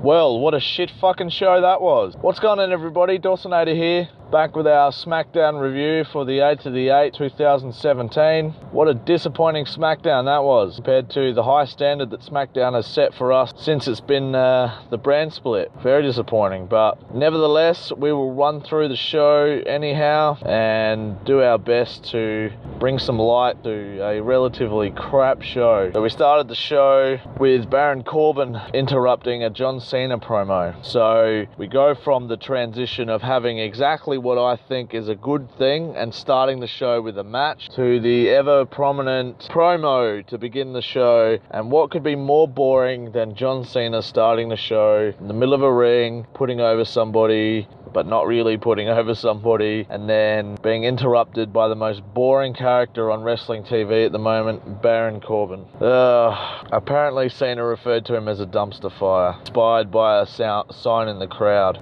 Well, what a shit fucking show that was. What's going on, everybody? Dawsonator here, back with our Smackdown review for the 8th of the 8th, 2017. What a disappointing Smackdown that was, compared to the high standard that Smackdown has set for us since it's been the brand split. Very disappointing, but nevertheless, we will run through the show anyhow and do our best to bring some light to a relatively crap show. So we started the show with Baron Corbin interrupting a John Cena promo. So we go from the transition of having exactly what I think is a good thing and starting the show with a match to the ever prominent promo to begin the show. And what could be more boring than John Cena starting the show in the middle of a ring, putting over somebody, but not really putting over somebody, and then being interrupted by the most boring character on wrestling TV at the moment, Baron Corbin. Apparently Cena referred to him as a dumpster fire, inspired by a sign in the crowd.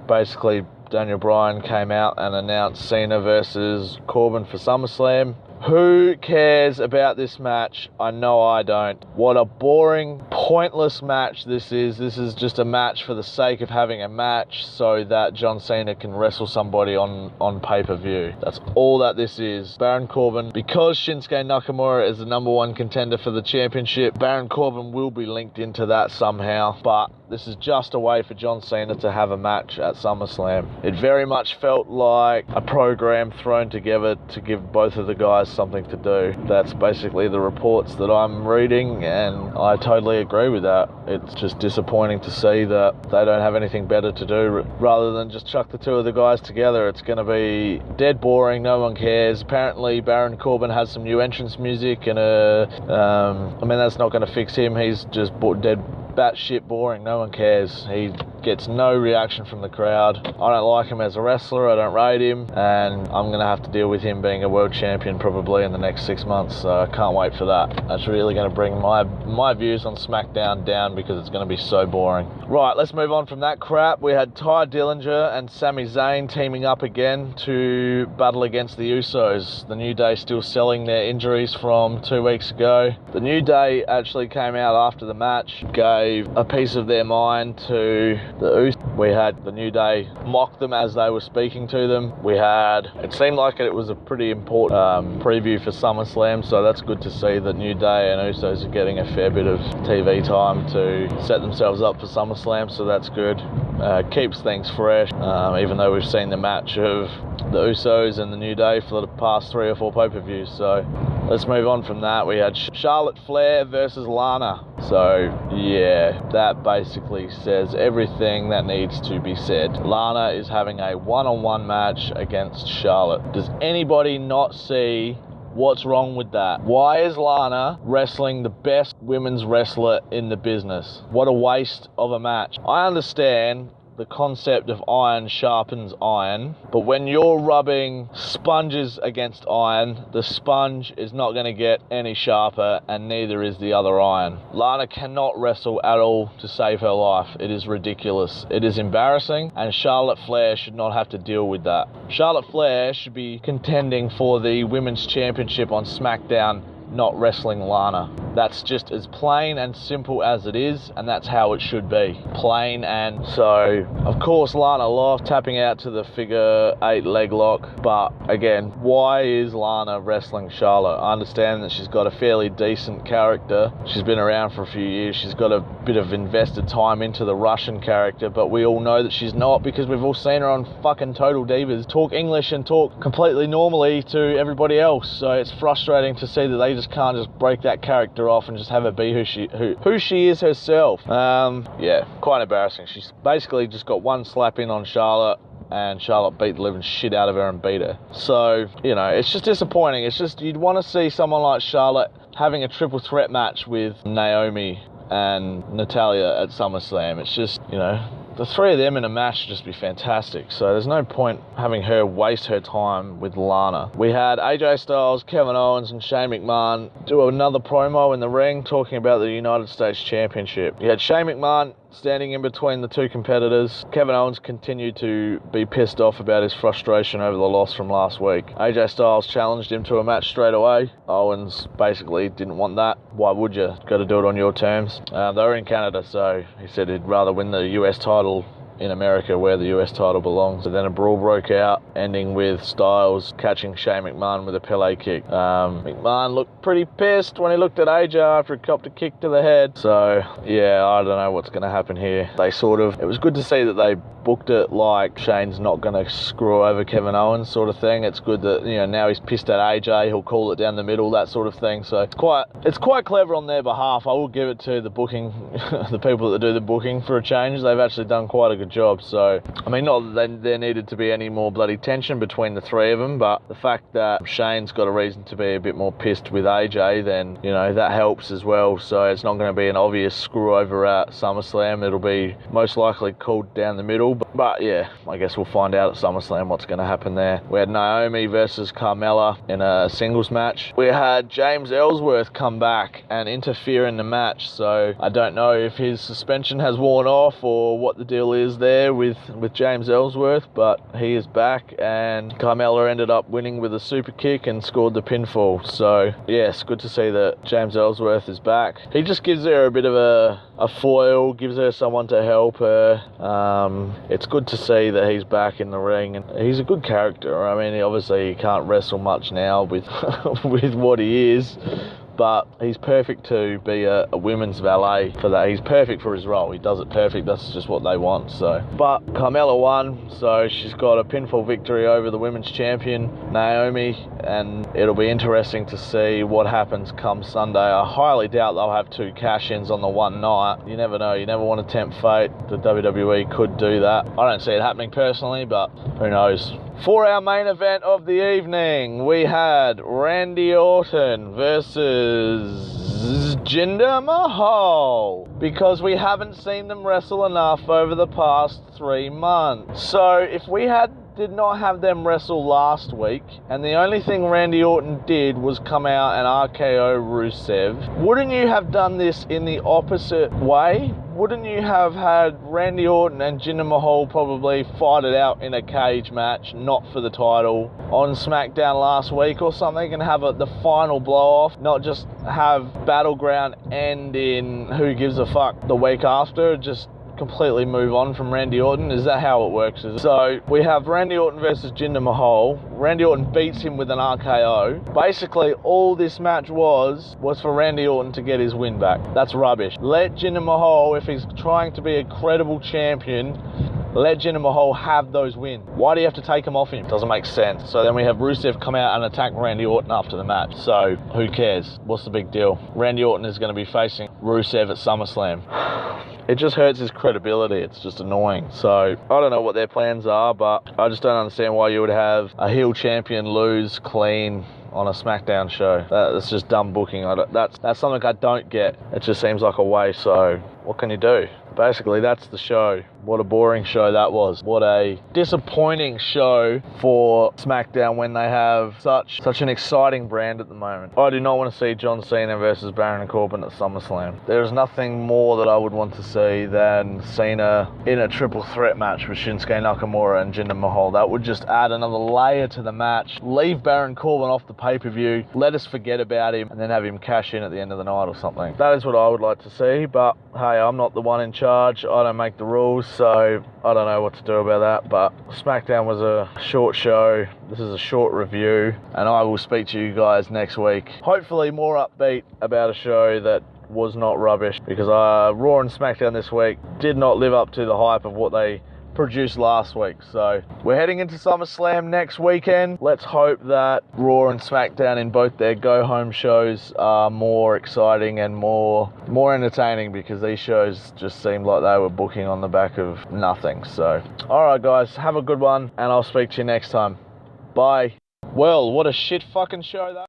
Basically, Daniel Bryan came out and announced Cena versus Corbin for SummerSlam. Who cares about this match? I know I don't. What a boring, pointless match this is. This is just a match for the sake of having a match so that John Cena can wrestle somebody on pay-per-view. That's all that this is. Baron Corbin, because Shinsuke Nakamura is the number one contender for the championship, Baron Corbin will be linked into that somehow, but this is just a way for John Cena to have a match at SummerSlam. It very much felt like a program thrown together to give both of the guys something to do. That's basically the reports that I'm reading, and I totally agree with that. It's just disappointing to see that they don't have anything better to do rather than just chuck the two of the guys together. It's going to be dead boring, no one cares. Apparently Baron Corbin has some new entrance music and that's not going to fix him. He's just dead batshit boring, no one cares. He gets no reaction from the crowd. I don't like him as a wrestler, I don't rate him, and I'm going to have to deal with him being a world champion probably in the next 6 months, so I can't wait for that. That's really going to bring my views on SmackDown down because it's going to be so boring. Right, let's move on from that crap. We had Ty Dillinger and Sami Zayn teaming up again to battle against the Usos. The New Day still selling their injuries from 2 weeks ago. The New Day actually came out after the match, gave a piece of their mind to the Usos. We had the New Day mock them as they were speaking to them. It seemed like it was a pretty important preview for SummerSlam, so that's good to see that New Day and Usos are getting a fair bit of TV time to set themselves up for SummerSlam, so that's good. Keeps things fresh, even though we've seen the match of the Usos and the New Day for the past 3 or 4 pay-per-views. So let's move on from that. We had Charlotte Flair versus Lana. So yeah, that basically says everything that needs to be said. Lana is having a one-on-one match against Charlotte. Does anybody not see what's wrong with that? Why is Lana wrestling the best women's wrestler in the business? What a waste of a match. I understand the concept of iron sharpens iron, but when you're rubbing sponges against iron, the sponge is not going to get any sharper, and neither is the other iron. Lana cannot wrestle at all to save her life. It is ridiculous. It is embarrassing, and Charlotte Flair should not have to deal with that. Charlotte Flair should be contending for the Women's Championship on SmackDown, not wrestling Lana. That's just as plain and simple as it is, and that's how it should be. Plain. And so, of course, Lana lost, tapping out to the figure 8 leg lock. But again, why is Lana wrestling Charlotte? I understand that she's got a fairly decent character. She's been around for a few years. She's got a bit of invested time into the Russian character, but we all know that she's not, because we've all seen her on fucking Total Divas talk English and talk completely normally to everybody else. So it's frustrating to see that they just can't just break that character off and just have her be who she is herself. Yeah, quite embarrassing. She's basically just got one slap in on Charlotte, and Charlotte beat the living shit out of her and beat her. So, it's just disappointing. It's just, you'd want to see someone like Charlotte having a triple threat match with Naomi and Natalia at SummerSlam. It's just, the three of them in a match would just be fantastic. So there's no point having her waste her time with Lana. We had AJ Styles, Kevin Owens, and Shane McMahon do another promo in the ring talking about the United States Championship. You had Shane McMahon standing in between the two competitors. Kevin Owens continued to be pissed off about his frustration over the loss from last week. AJ Styles challenged him to a match straight away. Owens basically didn't want that. Why would you? Got to do it on your terms. They were in Canada, so he said he'd rather win the US title in America where the US title belongs. So then a brawl broke out, ending with Styles catching Shane McMahon with a Pele kick. McMahon looked pretty pissed when he looked at AJ after he copped a kick to the head. So yeah, I don't know what's going to happen here. It was good to see that they booked it like Shane's not going to screw over Kevin Owens sort of thing. It's good that, now he's pissed at AJ, he'll call it down the middle, that sort of thing. So it's quite clever on their behalf. I will give it to the booking, the people that do the booking for a change. They've actually done quite a good job. So, I mean, not that there needed to be any more bloody tension between the three of them, but the fact that Shane's got a reason to be a bit more pissed with AJ, then, that helps as well. So it's not going to be an obvious screw over at SummerSlam. It'll be most likely called down the middle. But yeah, I guess we'll find out at SummerSlam what's going to happen there. We had Naomi versus Carmella in a singles match. We had James Ellsworth come back and interfere in the match. So I don't know if his suspension has worn off or what the deal is there with James Ellsworth, but he is back, and Carmella ended up winning with a super kick and scored the pinfall. So yes, good to see that James Ellsworth is back. He just gives her a bit of a foil, gives her someone to help her. It's good to see that he's back in the ring, and he's a good character. I mean, obviously he can't wrestle much now with with what he is, but he's perfect to be a women's valet for that. He's perfect for his role. He does it perfect. That's just what they want. So, but Carmella won, so she's got a pinfall victory over the women's champion Naomi, and it'll be interesting to see what happens come Sunday. I highly doubt they'll have two cash-ins on the one night. You never know. You never want to tempt fate. The WWE could do that. I don't see it happening personally, but who knows. For our main event of the evening, we had Randy Orton versus Jinder Mahal, because we haven't seen them wrestle enough over the past 3 months. So if we did not have them wrestle last week, and the only thing Randy Orton did was come out and RKO Rusev, wouldn't you have done this in the opposite way? Wouldn't you have had Randy Orton and Jinder Mahal probably fight it out in a cage match, not for the title, on Smackdown last week or something, and have the final blow-off, not just have Battleground end in who gives a fuck the week after, just completely move on from Randy Orton? Is that how it works? So we have Randy Orton versus Jinder Mahal. Randy Orton beats him with an RKO. Basically, all this match was for Randy Orton to get his win back. That's rubbish. Let Jinder Mahal, if he's trying to be a credible champion, let Jinder Mahal have those wins. Why do you have to take him off him? Doesn't make sense. So then we have Rusev come out and attack Randy Orton after the match. So who cares? What's the big deal? Randy Orton is going to be facing Rusev at SummerSlam. It just hurts his credibility. It's just annoying. So I don't know what their plans are, but I just don't understand why you would have a heel champion lose clean on a Smackdown show. That's just dumb booking. That's something I don't get. It just seems like a waste. So what can you do? Basically, that's the show. What a boring show that was. What a disappointing show for SmackDown when they have such an exciting brand at the moment. I do not want to see John Cena versus Baron Corbin at SummerSlam. There's nothing more that I would want to see than Cena in a triple threat match with Shinsuke Nakamura and Jinder Mahal. That would just add another layer to the match. Leave Baron Corbin off the pay-per-view. Let us forget about him and then have him cash in at the end of the night or something. That is what I would like to see, but hey, I'm not the one in charge. I don't make the rules, so I don't know what to do about that. But SmackDown was a short show. This is a short review, and I will speak to you guys next week. Hopefully more upbeat about a show that was not rubbish, because Raw and SmackDown this week did not live up to the hype of what they produced last week. So we're heading into SummerSlam next weekend. Let's hope that Raw and SmackDown in both their go-home shows are more exciting and more entertaining, because these shows just seemed like they were booking on the back of nothing. So alright guys, have a good one, and I'll speak to you next time. Bye. Well, what a shit fucking show that